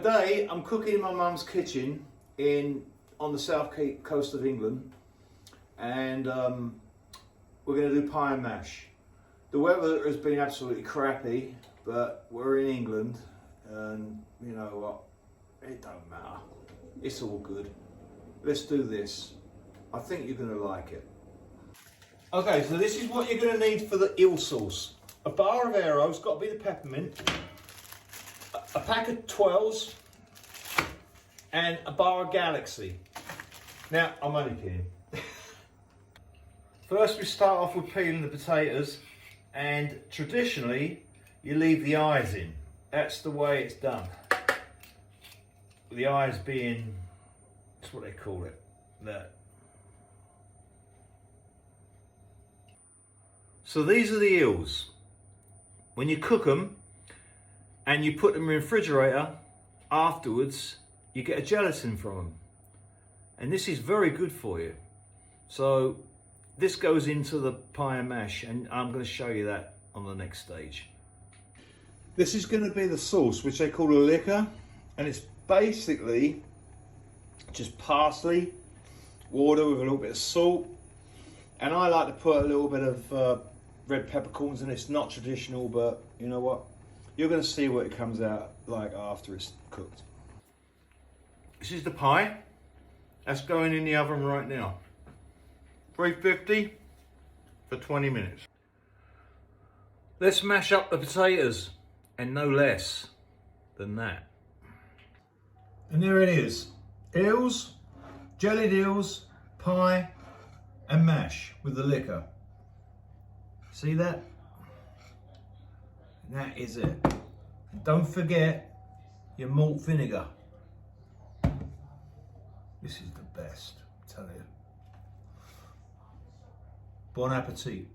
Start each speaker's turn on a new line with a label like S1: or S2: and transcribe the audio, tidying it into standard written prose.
S1: Today I'm cooking in my mum's kitchen on the south coast of England, and we're going to do pie and mash. The weather has been absolutely crappy, but we're in England, and you know what, it don't matter, it's all good. Let's do this. I think you're going to like it. Okay, so this is what you're going to need for the eel sauce. A bar of Aero's, got to be the peppermint, a pack of 12s, and a bar of Galaxy. Now, I'm only kidding. First we start off with peeling the potatoes, and traditionally you leave the eyes in. That's the way it's done. The eyes being, that's what they call it, that. So these are the eels. When you cook them and you put them in the refrigerator, afterwards you get a gelatin from them. And this is very good for you. So this goes into the pie and mash, and I'm going to show you that on the next stage. This is going to be the sauce, which they call a liquor, and it's basically just parsley, water with a little bit of salt, and I like to put a little bit of red peppercorns in. It's not traditional, but you know what? You're going to see what it comes out like after it's cooked. This is the pie. That's going in the oven right now. 350 for 20 minutes. Let's mash up the potatoes, and no less than that. And there it is. Eels, jellied eels, pie, and mash with the liquor. See that? That is it. And don't forget your malt vinegar. This is the best, I tell you. Bon appetit.